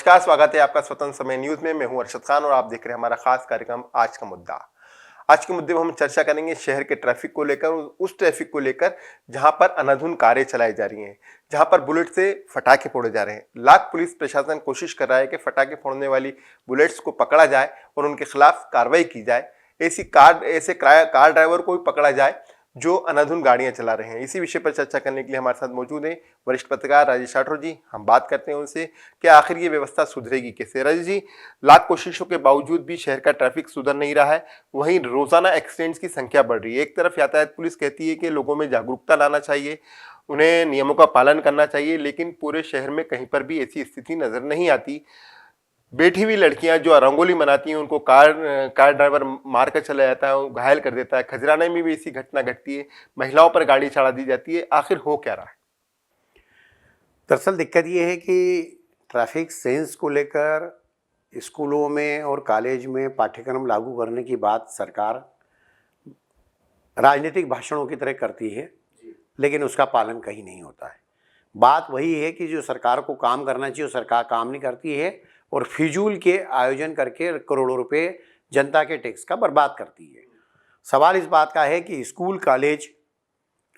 नमस्कार, स्वागत है आपका स्वतंत्र समय न्यूज में। मैं हूं अरशद खान और आप देख रहे हैं हमारा खास कार्यक्रम आज का मुद्दा। आज के मुद्दे में हम चर्चा करेंगे शहर के ट्रैफिक को लेकर, उस ट्रैफिक को लेकर जहां पर अनाधुन कारें चलाई जा रही हैं, जहां पर बुलेट से फटाके फोड़े जा रहे हैं। लाख पुलिस प्रशासन कोशिश कर रहा है कि फटाके फोड़ने वाली बुलेट्स को पकड़ा जाए और उनके खिलाफ कार्रवाई की जाए। ऐसे कार ड्राइवर को भी पकड़ा जाए जो अनाधुन गाड़ियां चला रहे हैं। इसी विषय पर चर्चा करने के लिए हमारे साथ मौजूद हैं वरिष्ठ पत्रकार राजेश राठौर जी। हम बात करते हैं उनसे कि आखिर ये व्यवस्था सुधरेगी कैसे। राजेश जी, लाख कोशिशों के बावजूद भी शहर का ट्रैफिक सुधर नहीं रहा है, वहीं रोजाना एक्सीडेंट्स की संख्या बढ़ रही है। एक तरफ यातायात पुलिस कहती है कि लोगों में जागरूकता लाना चाहिए, उन्हें नियमों का पालन करना चाहिए, लेकिन पूरे शहर में कहीं पर भी ऐसी स्थिति नजर नहीं आती। बैठी हुई लड़कियां जो रंगोली मनाती हैं उनको कार ड्राइवर मार कर चला जाता है, घायल कर देता है। खजराने में भी ऐसी घटना घटती है, महिलाओं पर गाड़ी चढ़ा दी जाती है। आखिर हो क्या रहा है? दरअसल दिक्कत ये है कि ट्रैफिक सेंस को लेकर स्कूलों में और कॉलेज में पाठ्यक्रम लागू करने की बात सरकार राजनीतिक भाषणों की तरह करती है, लेकिन उसका पालन कहीं नहीं होता है। बात वही है कि जो सरकार को काम करना चाहिए वो सरकार काम नहीं करती है और फिजूल के आयोजन करके करोड़ों रुपए जनता के टैक्स का बर्बाद करती है। सवाल इस बात का है कि स्कूल, कॉलेज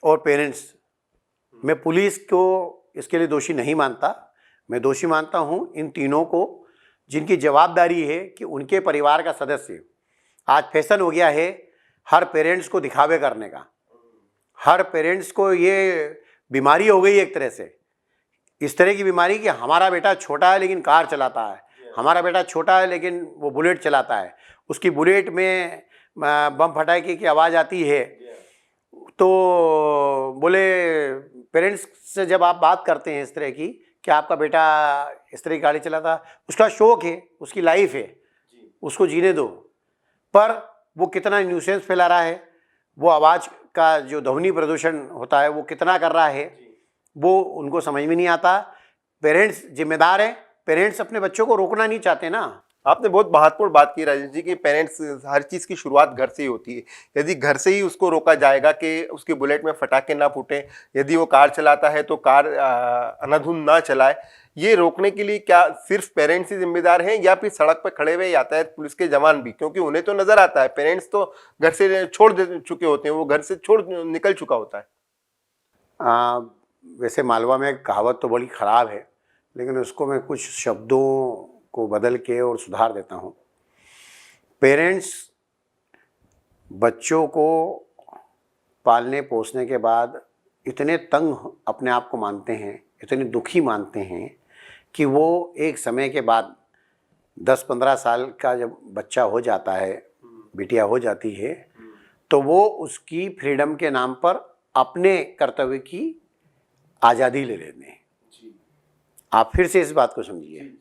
और पेरेंट्स, मैं पुलिस को इसके लिए दोषी नहीं मानता। मैं दोषी मानता हूँ इन तीनों को, जिनकी जवाबदारी है कि उनके परिवार का सदस्य, आज फैशन हो गया है हर पेरेंट्स को दिखावे करने का। हर पेरेंट्स को ये बीमारी हो गई एक तरह से, इस तरह की बीमारी कि हमारा बेटा छोटा है लेकिन कार चलाता है, हमारा बेटा छोटा है लेकिन वो बुलेट चलाता है, उसकी बुलेट में बम फटाके की आवाज़ आती है। तो बोले पेरेंट्स से जब आप बात करते हैं इस तरह की कि आपका बेटा इस तरह की गाड़ी चलाता, उसका शौक़ है, उसकी लाइफ है, उसको जीने दो, पर वो कितना न्यूसेंस फैला रहा है, वो आवाज़ का जो ध्वनि प्रदूषण होता है वो कितना कर रहा है, वो उनको समझ में नहीं आता। पेरेंट्स जिम्मेदार हैं, पेरेंट्स अपने बच्चों को रोकना नहीं चाहते ना। आपने बहुत महत्वपूर्ण बात की राजेश जी कि पेरेंट्स, हर चीज़ की शुरुआत घर से ही होती है। यदि घर से ही उसको रोका जाएगा कि उसके बुलेट में फटाके ना फूटे, यदि वो कार चलाता है तो कार अनाधुन ना चलाए, ये रोकने के लिए क्या सिर्फ पेरेंट्स ही जिम्मेदार हैं या फिर सड़क पर खड़े हुए यातायात पुलिस के जवान भी? क्योंकि उन्हें तो नजर आता है, पेरेंट्स तो घर से छोड़ दे चुके होते हैं, वो घर से छोड़ निकल चुका होता है। वैसे मालवा में कहावत तो बड़ी ख़राब है, लेकिन उसको मैं कुछ शब्दों को बदल के और सुधार देता हूँ। पेरेंट्स बच्चों को पालने पोसने के बाद इतने तंग अपने आप को मानते हैं, इतने दुखी मानते हैं कि वो एक समय के बाद 10-15 साल का जब बच्चा हो जाता है, बिटिया हो जाती है, तो वो उसकी फ्रीडम के नाम पर अपने कर्तव्य की आज़ादी ले लेते हैं। आप फिर से इस बात को समझिए।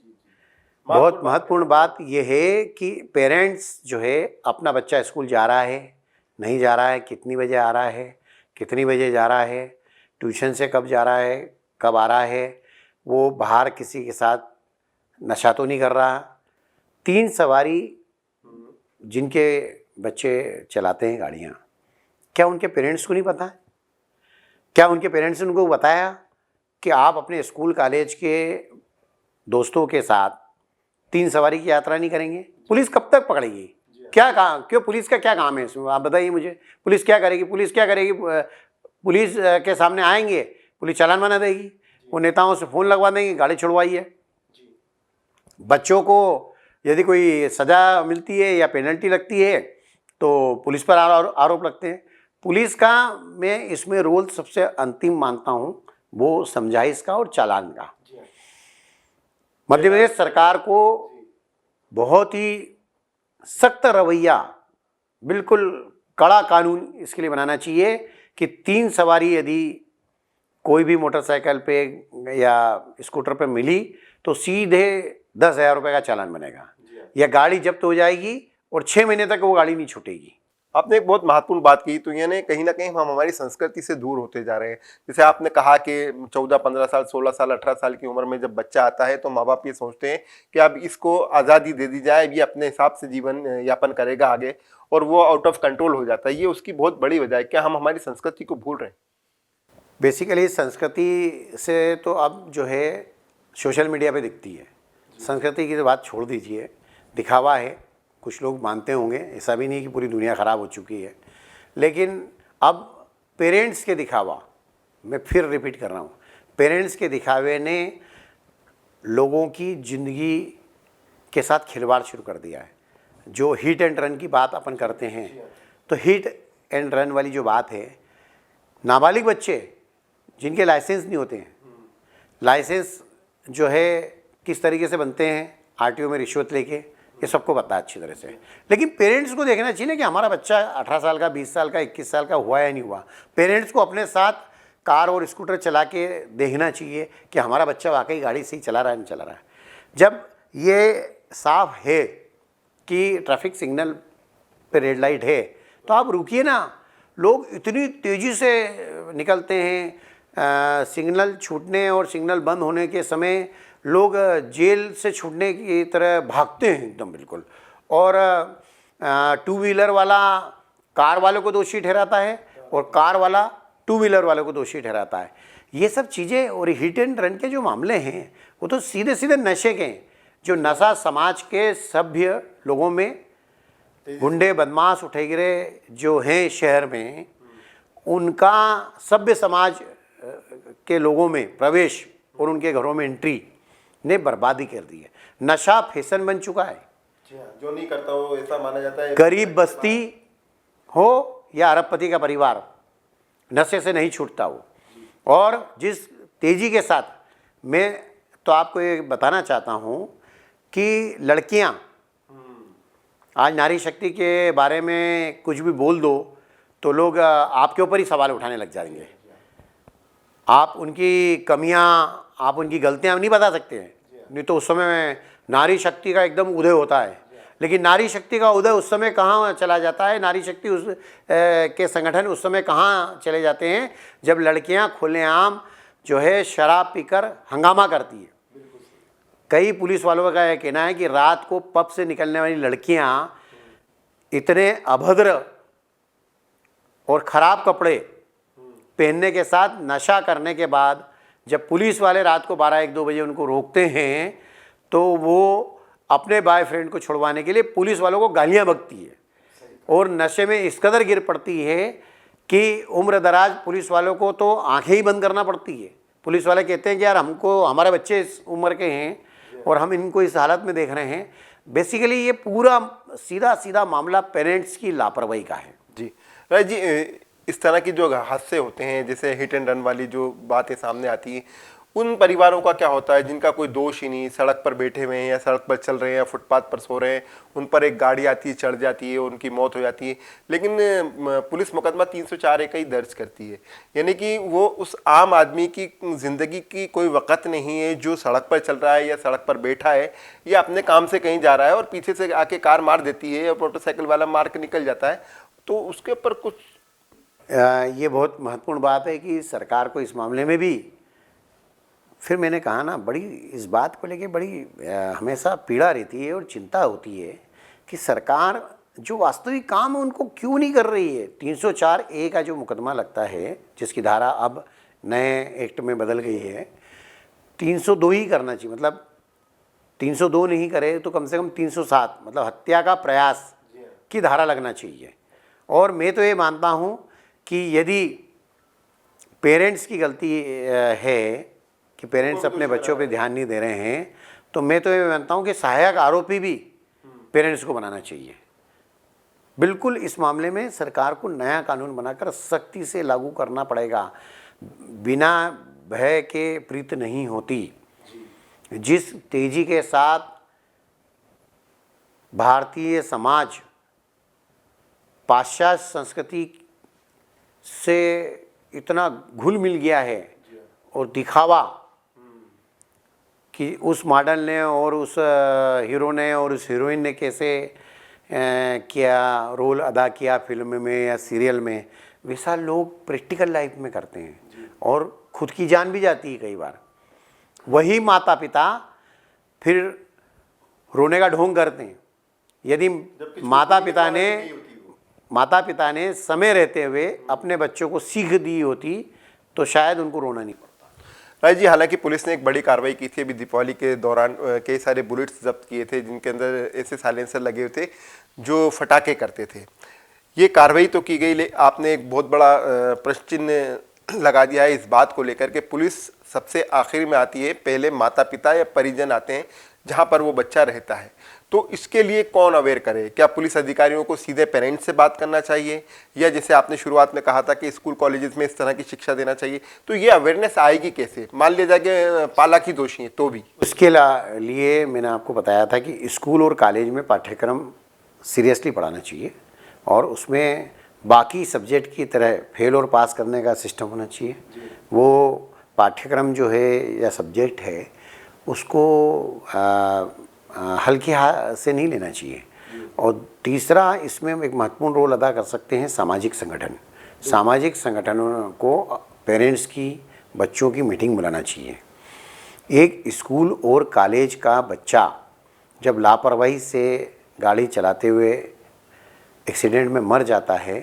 बहुत महत्वपूर्ण बात यह है कि पेरेंट्स जो है, अपना बच्चा स्कूल जा रहा है, नहीं जा रहा है, कितनी बजे आ रहा है, कितनी बजे जा रहा है, ट्यूशन से कब जा रहा है, कब आ रहा है, वो बाहर किसी के साथ नशा तो नहीं कर रहा। 3 सवारी जिनके बच्चे चलाते हैं गाड़ियाँ, क्या उनके पेरेंट्स को नहीं पता है? क्या उनके पेरेंट्स ने उनको बताया कि आप अपने स्कूल कॉलेज के दोस्तों के साथ 3 सवारी की यात्रा नहीं करेंगे? पुलिस कब तक पकड़ेगी? क्या काम, क्यों पुलिस का क्या काम है इसमें? आप बताइए मुझे। पुलिस क्या करेगी? पुलिस क्या करेगी? पुलिस के सामने आएंगे, पुलिस चालान बना देगी, वो नेताओं से फ़ोन लगवा देंगे, गाड़ी छुड़वाइए। बच्चों को यदि कोई सज़ा मिलती है या पेनल्टी लगती है तो पुलिस पर आरोप लगते हैं। पुलिस का मैं इसमें रोल सबसे अंतिम मानता हूँ, वो समझाइश का और चालान का। मध्य प्रदेश सरकार को बहुत ही सख्त रवैया, बिल्कुल कड़ा कानून इसके लिए बनाना चाहिए कि 3 सवारी यदि कोई भी मोटरसाइकिल पे या स्कूटर पे मिली तो सीधे 10,000 रुपये का चालान बनेगा, या गाड़ी जब्त हो जाएगी और 6 महीने तक वो गाड़ी नहीं छूटेगी। आपने एक बहुत महत्वपूर्ण बात की, तो यानी कहीं ना कहीं हम हमारी संस्कृति से दूर होते जा रहे हैं। जैसे आपने कहा कि 14-15 साल, 16 साल, 18 साल की उम्र में जब बच्चा आता है तो माँ बाप ये सोचते हैं कि अब इसको आज़ादी दे दी जाए, ये अपने हिसाब से जीवन यापन करेगा आगे, और वो आउट ऑफ कंट्रोल हो जाता है। ये उसकी बहुत बड़ी वजह है। क्या हम हमारी संस्कृति को भूल रहे हैं? बेसिकली संस्कृति से तो अब जो है सोशल मीडिया पे दिखती है संस्कृति की तो बात छोड़ दीजिए, दिखावा है, कुछ लोग मानते होंगे, ऐसा भी नहीं कि पूरी दुनिया ख़राब हो चुकी है, लेकिन अब पेरेंट्स के दिखावा, मैं फिर रिपीट कर रहा हूँ, पेरेंट्स के दिखावे ने लोगों की ज़िंदगी के साथ खिलवाड़ शुरू कर दिया है। जो हिट एंड रन की बात अपन करते हैं, तो हिट एंड रन वाली जो बात है, नाबालिग बच्चे जिनके लाइसेंस नहीं होते हैं, लाइसेंस जो है किस तरीके से बनते हैं, आरटीओ में रिश्वत लेके, ये सबको पता है अच्छी तरह से। लेकिन पेरेंट्स को देखना चाहिए कि हमारा बच्चा 18 साल का, 20 साल का, 21 साल का हुआ या नहीं हुआ। पेरेंट्स को अपने साथ कार और स्कूटर चला के देखना चाहिए कि हमारा बच्चा वाकई गाड़ी सही चला रहा है, नहीं चला रहा है। जब ये साफ है कि ट्रैफिक सिग्नल पे रेड लाइट है, तो आप रुकिए ना। लोग इतनी तेज़ी से निकलते हैं, सिग्नल छूटने और सिग्नल बंद होने के समय लोग जेल से छूटने की तरह भागते हैं एकदम बिल्कुल। और टू व्हीलर वाला कार वाले को दोषी ठहराता है और कार वाला टू व्हीलर वाले को दोषी ठहराता है। ये सब चीज़ें और हिट एंड रन के जो मामले हैं, वो तो सीधे सीधे नशे के हैं। जो नशा समाज के सभ्य लोगों में, गुंडे बदमाश उठेगिरे जो हैं शहर में, उनका सभ्य समाज के लोगों में प्रवेश और उनके घरों में एंट्री ने बर्बादी कर दी है। नशा फैशन बन चुका है। जो नहीं करता हो ऐसा माना जाता है। गरीब बस्ती हो या अरबपति का परिवार, नशे से नहीं छूटता वो। और जिस तेज़ी के साथ, मैं तो आपको ये बताना चाहता हूँ कि लड़कियाँ, आज नारी शक्ति के बारे में कुछ भी बोल दो तो लोग आपके ऊपर ही सवाल उठाने लग जाएंगे। आप उनकी कमियां, आप उनकी गलतियां नहीं बता सकते हैं, नहीं तो उस समय नारी शक्ति का एकदम उदय होता है। लेकिन नारी शक्ति का उदय उस समय कहाँ चला जाता है, नारी शक्ति उस के संगठन उस समय कहाँ चले जाते हैं, जब लड़कियां खुलेआम जो है शराब पीकर हंगामा करती है। कई पुलिस वालों का यह कहना है कि रात को पब से निकलने वाली लड़कियां इतने अभद्र और ख़राब कपड़े पहनने के साथ नशा करने के बाद जब पुलिस वाले रात को 12-1-2 बजे उनको रोकते हैं, तो वो अपने बॉयफ्रेंड को छुड़वाने के लिए पुलिस वालों को गालियां बकती है और नशे में इस कदर गिर पड़ती है कि उम्र दराज पुलिस वालों को तो आंखें ही बंद करना पड़ती है। पुलिस वाले कहते हैं कि यार हमको, हमारे बच्चे इस उम्र के हैं और हम इनको इस हालत में देख रहे हैं। बेसिकली ये पूरा सीधा सीधा मामला पेरेंट्स की लापरवाही का है। जी राज जी, इस तरह की जो हादसे होते हैं, जैसे हिट एंड रन वाली जो बातें सामने आती है, उन परिवारों का क्या होता है जिनका कोई दोष ही नहीं, सड़क पर बैठे हुए हैं या सड़क पर चल रहे हैं या फुटपाथ पर सो रहे हैं, उन पर एक गाड़ी आती है, चढ़ जाती है, उनकी मौत हो जाती है, लेकिन पुलिस मुकदमा 304 का ही दर्ज करती है। यानी कि वो उस आम आदमी की ज़िंदगी की कोई वक़्त नहीं है जो सड़क पर चल रहा है या सड़क पर बैठा है या अपने काम से कहीं जा रहा है और पीछे से आके कार मार देती है या मोटरसाइकिल वाला मार के निकल जाता है, तो उसके ऊपर कुछ। ये बहुत महत्वपूर्ण बात है कि सरकार को इस मामले में भी, फिर मैंने कहा ना, बड़ी इस बात को लेके बड़ी हमेशा पीड़ा रहती है और चिंता होती है कि सरकार जो वास्तविक काम है उनको क्यों नहीं कर रही है। 304A का जो मुकदमा लगता है, जिसकी धारा अब नए एक्ट में बदल गई है, 302 ही करना चाहिए। मतलब 302 नहीं करे तो कम से कम 307, मतलब हत्या का प्रयास की धारा लगना चाहिए। और मैं तो ये मानता हूँ कि यदि पेरेंट्स की गलती है कि पेरेंट्स अपने बच्चों पे ध्यान नहीं दे रहे हैं, तो मैं तो ये मानता हूँ कि सहायक आरोपी भी पेरेंट्स को बनाना चाहिए। बिल्कुल इस मामले में सरकार को नया कानून बनाकर सख्ती से लागू करना पड़ेगा। बिना भय के प्रीत नहीं होती। जिस तेजी के साथ भारतीय समाज पाश्चात्य संस्कृति से इतना घुल मिल गया है और दिखावा कि उस मॉडल ने और उस हीरो ने और उस हीरोइन ने कैसे क्या रोल अदा किया फिल्म में या सीरियल में, वैसा लोग प्रैक्टिकल लाइफ में करते हैं और खुद की जान भी जाती है कई बार। वही माता पिता फिर रोने का ढोंग करते हैं। यदि माता पिता ने समय रहते हुए अपने बच्चों को सीख दी होती तो शायद उनको रोना नहीं पड़ता। राज जी, हालांकि पुलिस ने एक बड़ी कार्रवाई की थी अभी दीपावली के दौरान, कई सारे बुलेट्स जब्त किए थे जिनके अंदर ऐसे साइलेंसर लगे हुए थे जो फटाके करते थे। ये कार्रवाई तो की गई, आपने एक बहुत बड़ा प्रश्न चिन्ह लगा दिया है इस बात को लेकर के पुलिस सबसे आखिर में आती है, पहले माता पिता या परिजन आते हैं जहां पर वो बच्चा रहता है। तो इसके लिए कौन अवेयर करे? क्या पुलिस अधिकारियों को सीधे पेरेंट्स से बात करना चाहिए, या जैसे आपने शुरुआत में कहा था कि स्कूल कॉलेजेस में इस तरह की शिक्षा देना चाहिए? तो ये अवेयरनेस आएगी कैसे? मान लिया जाए कि पालक ही दोषी है तो भी। उसके लिए मैंने आपको बताया था कि स्कूल और कॉलेज में पाठ्यक्रम सीरियसली पढ़ाना चाहिए और उसमें बाकी सब्जेक्ट की तरह फेल और पास करने का सिस्टम होना चाहिए। वो पाठ्यक्रम जो है या सब्जेक्ट है उसको हल्के हाथ से नहीं लेना चाहिए। और तीसरा, इसमें एक महत्वपूर्ण रोल अदा कर सकते हैं सामाजिक संगठन। सामाजिक संगठनों को पेरेंट्स की, बच्चों की मीटिंग बुलाना चाहिए। एक स्कूल और कॉलेज का बच्चा जब लापरवाही से गाड़ी चलाते हुए एक्सीडेंट में मर जाता है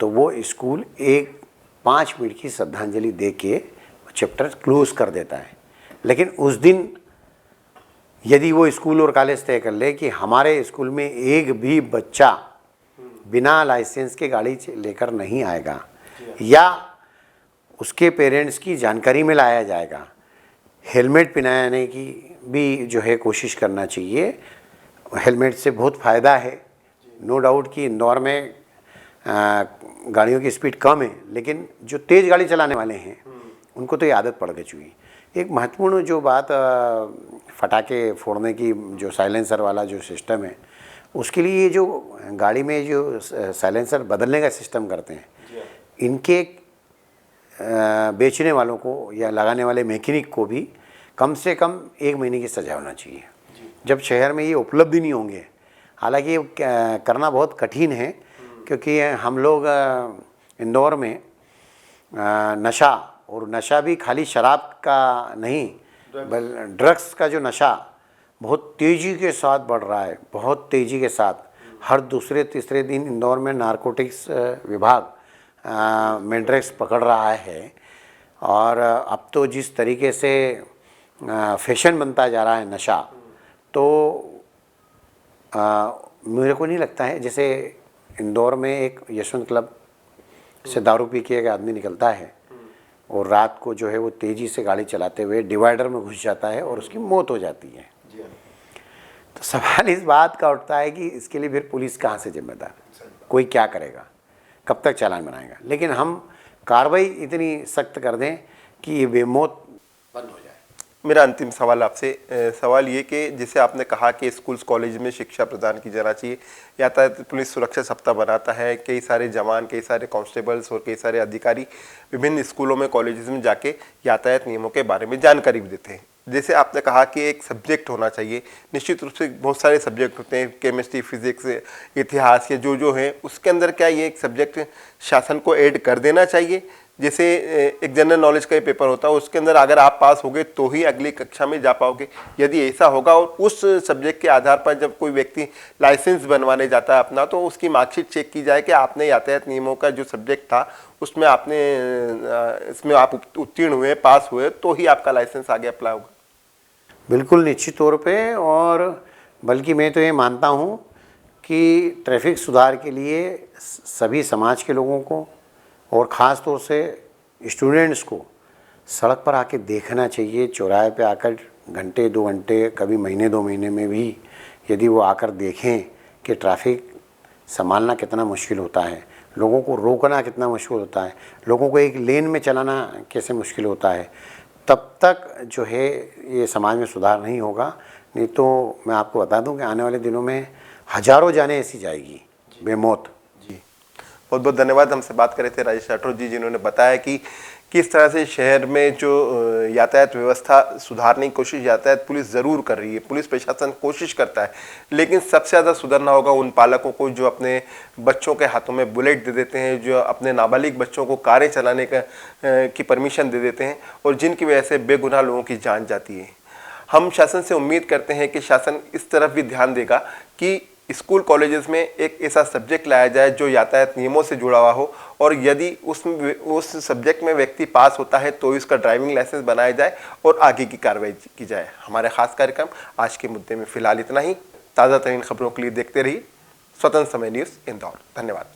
तो वो स्कूल एक 5 मिनट की श्रद्धांजलि दे के चैप्टर क्लोज कर देता है। लेकिन उस दिन यदि वो स्कूल और कॉलेज तय कर ले कि हमारे स्कूल में एक भी बच्चा बिना लाइसेंस के गाड़ी लेकर नहीं आएगा या उसके पेरेंट्स की जानकारी में लाया जाएगा, हेलमेट पहनाने की भी जो है कोशिश करना चाहिए। हेलमेट से बहुत फ़ायदा है, नो डाउट कि इंदौर में गाड़ियों की स्पीड कम है, लेकिन जो तेज़ गाड़ी चलाने वाले हैं उनको तो ये आदत पड़ गई चुकी। एक महत्वपूर्ण जो बात फटाके फोड़ने की, जो साइलेंसर वाला जो सिस्टम है, उसके लिए ये जो गाड़ी में जो साइलेंसर बदलने का सिस्टम करते हैं, इनके बेचने वालों को या लगाने वाले मैकेनिक को भी कम से कम 1 महीने की सज़ा होना चाहिए। जब शहर में ये उपलब्ध नहीं होंगे, हालांकि ये करना बहुत कठिन है क्योंकि हम लोग इंदौर में नशा, और नशा भी खाली शराब का नहीं, ड्रग्स का जो नशा बहुत तेज़ी के साथ बढ़ रहा है, बहुत तेज़ी के साथ। हर दूसरे तीसरे दिन इंदौर में नारकोटिक्स विभाग में ड्रग्स पकड़ रहा है। और अब तो जिस तरीके से फैशन बनता जा रहा है नशा, तो मेरे को नहीं लगता है, जैसे इंदौर में एक यशवंत क्लब से दारू पी के एक आदमी निकलता है और रात को जो है वो तेज़ी से गाड़ी चलाते हुए डिवाइडर में घुस जाता है और उसकी मौत हो जाती है। तो सवाल इस बात का उठता है कि इसके लिए फिर पुलिस कहाँ से जिम्मेदार, कोई क्या करेगा, कब तक चालान बनाएगा? लेकिन हम कार्रवाई इतनी सख्त कर दें कि ये बेमौत बंद हो जाए। मेरा अंतिम सवाल आपसे, सवाल ये कि जैसे आपने कहा कि स्कूल्स कॉलेज में शिक्षा प्रदान की जाना चाहिए, यातायात पुलिस सुरक्षा सप्ताह बनाता है, कई सारे जवान, कई सारे कांस्टेबल्स और कई सारे अधिकारी विभिन्न स्कूलों में, कॉलेजेस में जाके यातायात नियमों के बारे में जानकारी भी देते हैं। जैसे आपने कहा कि एक सब्जेक्ट होना चाहिए, निश्चित रूप से बहुत सारे सब्जेक्ट होते हैं, केमिस्ट्री, फिजिक्स, इतिहास के जो है, उसके अंदर क्या ये एक सब्जेक्ट शासन को ऐड कर देना चाहिए? जैसे एक जनरल नॉलेज का पेपर होता है, उसके अंदर अगर आप पास होगे तो ही अगली कक्षा में जा पाओगे। यदि ऐसा होगा और उस सब्जेक्ट के आधार पर जब कोई व्यक्ति लाइसेंस बनवाने जाता है अपना, तो उसकी मार्कशीट चेक की जाए कि आपने यातायात नियमों का जो सब्जेक्ट था उसमें आपने इसमें आप उत्तीर्ण हुए, पास हुए, तो ही आपका लाइसेंस आगे अप्लाई होगा। बिल्कुल निश्चित तौर पे। और बल्कि मैं तो ये मानता हूँ कि ट्रैफिक सुधार के लिए सभी समाज के लोगों को और ख़ास तौर से स्टूडेंट्स को सड़क पर आके देखना चाहिए। चौराहे पे आकर घंटे 2 घंटे, कभी महीने 2 महीने में भी यदि वो आकर देखें कि ट्रैफिक संभालना कितना मुश्किल होता है, लोगों को रोकना कितना मुश्किल होता है, लोगों को एक लेन में चलाना कैसे मुश्किल होता है, तब तक जो है ये समाज में सुधार नहीं होगा। नहीं तो मैं आपको बता दूं कि आने वाले दिनों में हज़ारों जानें ऐसी जाएगी बेमौत। जी, बहुत बहुत धन्यवाद। हमसे बात कर रहे थे राजेश राठौर जी, जिन्होंने बताया कि किस तरह से शहर में जो यातायात व्यवस्था सुधारने की कोशिश यातायात पुलिस ज़रूर कर रही है, पुलिस प्रशासन कोशिश करता है, लेकिन सबसे ज़्यादा सुधरना होगा उन पालकों को जो अपने बच्चों के हाथों में बुलेट दे देते हैं, जो अपने नाबालिग बच्चों को कारें चलाने की परमिशन दे देते हैं और जिनकी वजह से बेगुनाह लोगों की जान जाती है। हम शासन से उम्मीद करते हैं कि शासन इस तरफ भी ध्यान देगा कि स्कूल कॉलेजेस में एक ऐसा सब्जेक्ट लाया जाए जो यातायात नियमों से जुड़ा हुआ हो, और यदि उस सब्जेक्ट में व्यक्ति पास होता है तो इसका ड्राइविंग लाइसेंस बनाया जाए और आगे की कार्रवाई की जाए। हमारे खास कार्यक्रम आज के मुद्दे में फिलहाल इतना ही। ताज़ा तरीन खबरों के लिए देखते रहिए स्वतंत्र समय न्यूज़ इंदौर। धन्यवाद।